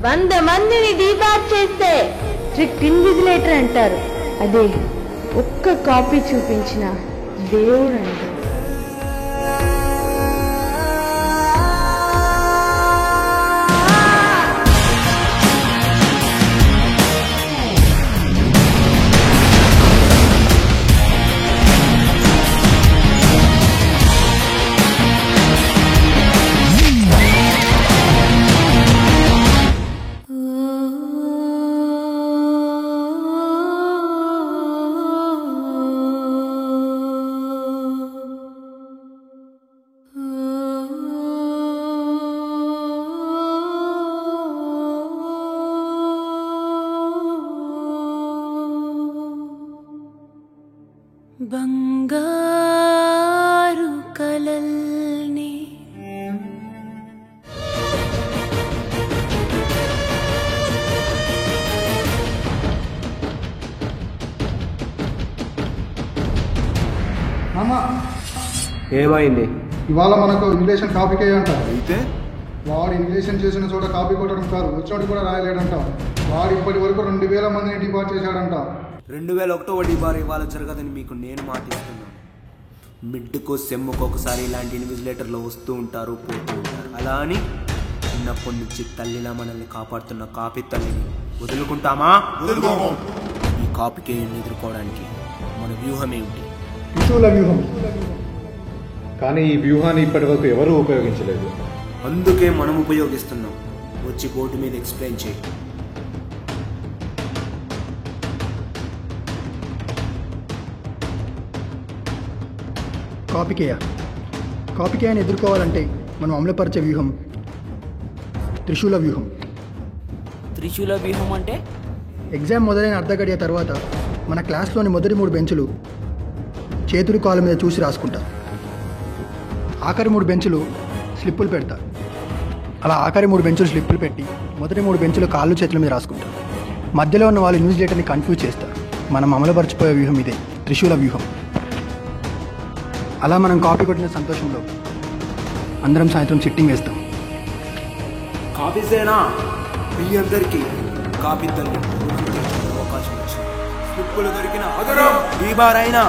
100 మందిని డీబార్ చేస్తే strict invigilator అంటారు. అదే ఒక్క కాపీ చూపించిన దేవుడు అంటారు. బంగారు కలల్ని ఏమైంది? ఇవాళ మనకు ఇన్విటేషన్ కాపీకే అంటారు. అయితే వాడు ఇన్విటేషన్ చేసిన చోట కాపీ కొట్టడం కాదు, వచ్చినోడు కూడా రాయలేడంట. వాడు ఇప్పటి వరకు 2000 మందిని డిపార్ట్ చేశాడంట. 2001 డిబార్ ఇవాళ జరగదని మీకు నేను మాటిస్తున్నాను. మిడ్కు సెమ్ముకు ఒకసారి ఇలాంటి ఇన్విజిలేటర్లు వస్తూ ఉంటారు, పోతూ ఉంటారు. అలా అని చిన్నప్పటి నుంచి తల్లిలా మనల్ని కాపాడుతున్న కాపీ తల్లిని వదులుకుంటామా? ఈ కాపీకి ఎదుర్కోవడానికి మన వ్యూహం ఏమిటి? త్రిశూల వ్యూహం. కానీ ఈ వ్యూహాన్ని ఇప్పటి వరకు ఎవరూ ఉపయోగించలేదు. అందుకే మనం ఉపయోగిస్తున్నాం. వచ్చి బోర్డు మీద ఎక్స్ప్లెయిన్ చేయి. కాపీకేయాన్ని ఎదుర్కోవాలంటే మనం అమలుపరిచే వ్యూహం త్రిశూల వ్యూహం. త్రిశూల వ్యూహం అంటే ఎగ్జామ్ మొదలైన అర్ధ గడియ తర్వాత మన క్లాస్లోని మొదటి 3 బెంచులు చేతులు కాళ్ళ మీద చూసి రాసుకుంటారు. ఆఖరి 3 బెంచులు స్లిప్పులు పెడతారు. అలా ఆఖరి 3 బెంచులు స్లిప్పులు పెట్టి మొదటి 3 బెంచులు కాళ్ళు చేతుల మీద రాసుకుంటారు. మధ్యలో ఉన్న వాళ్ళు ఇన్విజిలేటర్ని కన్ఫ్యూజ్ చేస్తారు. మనం అమలుపరిచిపోయే వ్యూహం ఇదే త్రిశూల వ్యూహం. అలా మనం కాపీ కొట్టిన సంతోషంలో అందరం సాయంత్రం సిట్టింగ్ వేస్తాం. కాపీసేనా మీ అందరికీ కాపీ తల్లి అవకాశం వచ్చింది. స్లిప్పులు దొరికిన అదరం ఈ బార్ అయినా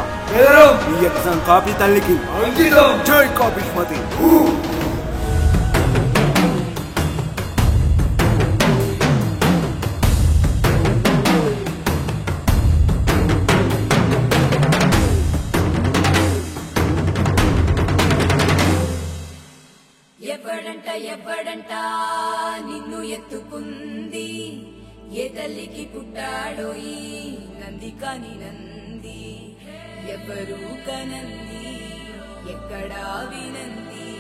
ఈ ఎగ్జామ్ కాపీ తల్లికి జై కాపీష్మతి. ఎవడంట నిన్ను ఎత్తుకుంది, ఏ తల్లికి పుట్టాడో ఈ నంది కాని నంది. ఎవరు కనంది ఎక్కడా వినంది,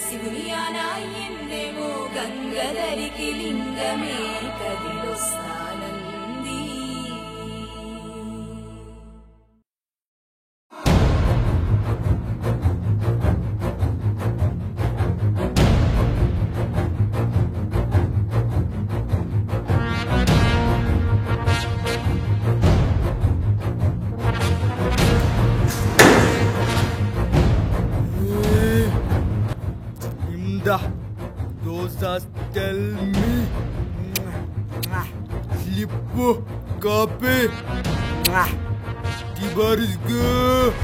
శివుని ఆనాయన్నేమో గంగధరికి లింగమే కదిలొస్తానంది. Those tell me slip copy the bar is good.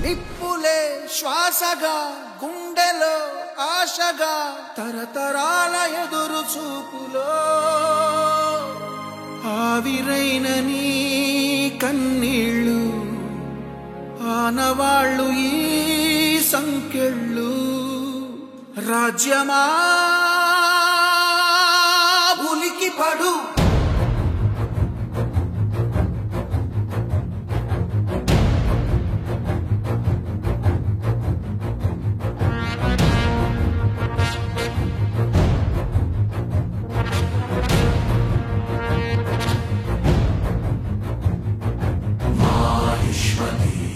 నిప్పులే శ్వాసగా గుండెలో ఆశగా తరతరాల ఎదురు చూపులో ఆవిరైన నీ కన్నీళ్ళు ఆనవాళ్ళు ఈ సంకెళ్ళు. రాజ్యమా ఉలికి పడు, Maheshwari.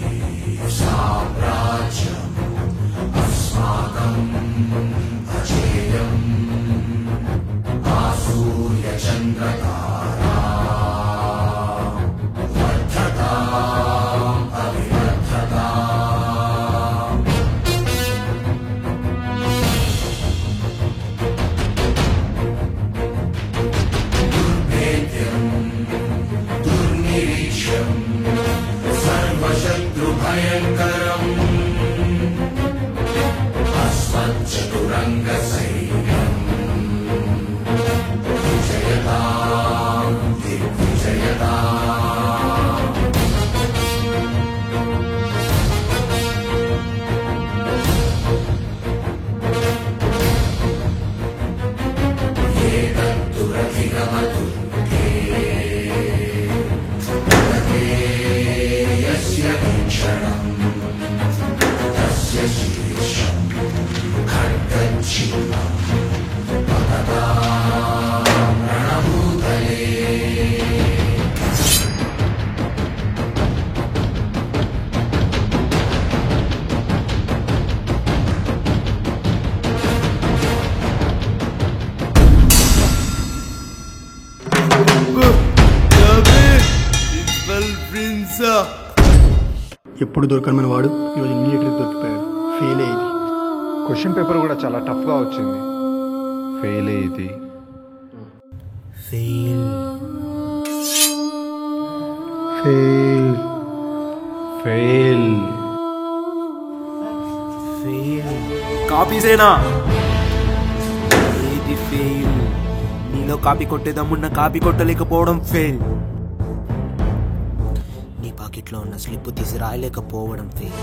భయంకరం అశ్వచతురంగ సైన్యం విజయతాం దిగ్విజయతాం ఎప్పుడు దొరకని వాడు ఈరోజు ఇమ్మీడియట్గా దొరికిపోయాడు. ఫెయిల్ అయ్యింది. క్వశ్చన్ పేపర్ కూడా చాలా టఫ్గా వచ్చింది. ఫెయిల్ అయ్యింది. ఫెయిల్ ఫెయిల్ కాపీసేనా? ఏది ఫెయిల్? నీలో కాపీ కొట్టేదమ్మున్న కాపీ కొట్టలేకపోవడం ఫెయిల్. నీ పాకెట్లో ఉన్న స్లిప్ తీసి రాయలేకపోవడం ఫెయిల్.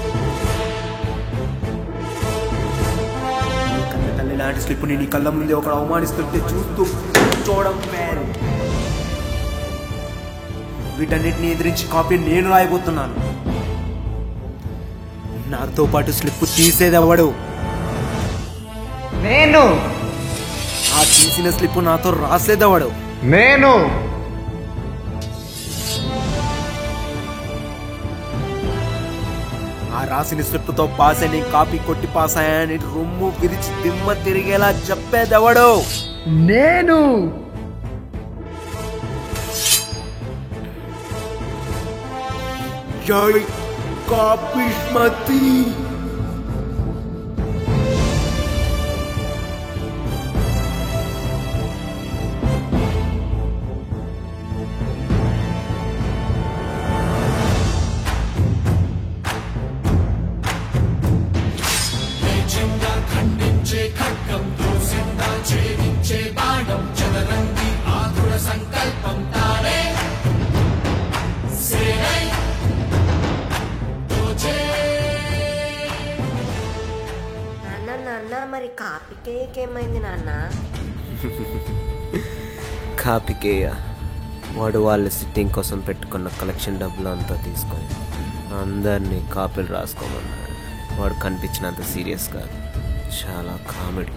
కన్న తల్లి లాంటి స్లిప్ని నీ కళ్ళ ముందే ఒకడు అవమానిస్తుంటే చూస్తూ చూడడం ఫెయిల్. వీటన్నిటిని ఎదిరించి కాపీ నేను రాయబోతున్నాను. నాతో పాటు స్లిప్ తీసేదెవడు? నేను. ఆ తీసిన స్లిప్ నాతో రాసేదెవడు? నేను. ఆ రాసిన స్లిప్ తో పాస్ అని కాపీ కొట్టి పాస్ అయ్యాని రొమ్ము విరిచి దిమ్మ తిరిగేలా చెప్పేదెవడు? నేను. జై కాపీష్మతి. ఖండించే ఖడ్గం దూసిందా ఛేదించే బాణం చదరంగి ఆతుర సంకల్పం తానే సేనై నాన్న మరి కాపీకేయకేమైంది నాన్న? కాపీకేయ వాడు వాళ్ళ సిట్టింగ్ కోసం పెట్టుకున్న కలెక్షన్ డబ్బులు అంతా తీసుకొని అందరినీ కాపీలు రాసుకోమన్నాడు. వాడు కనిపించినంత సీరియస్ కాదు, చాలా కామెడీ.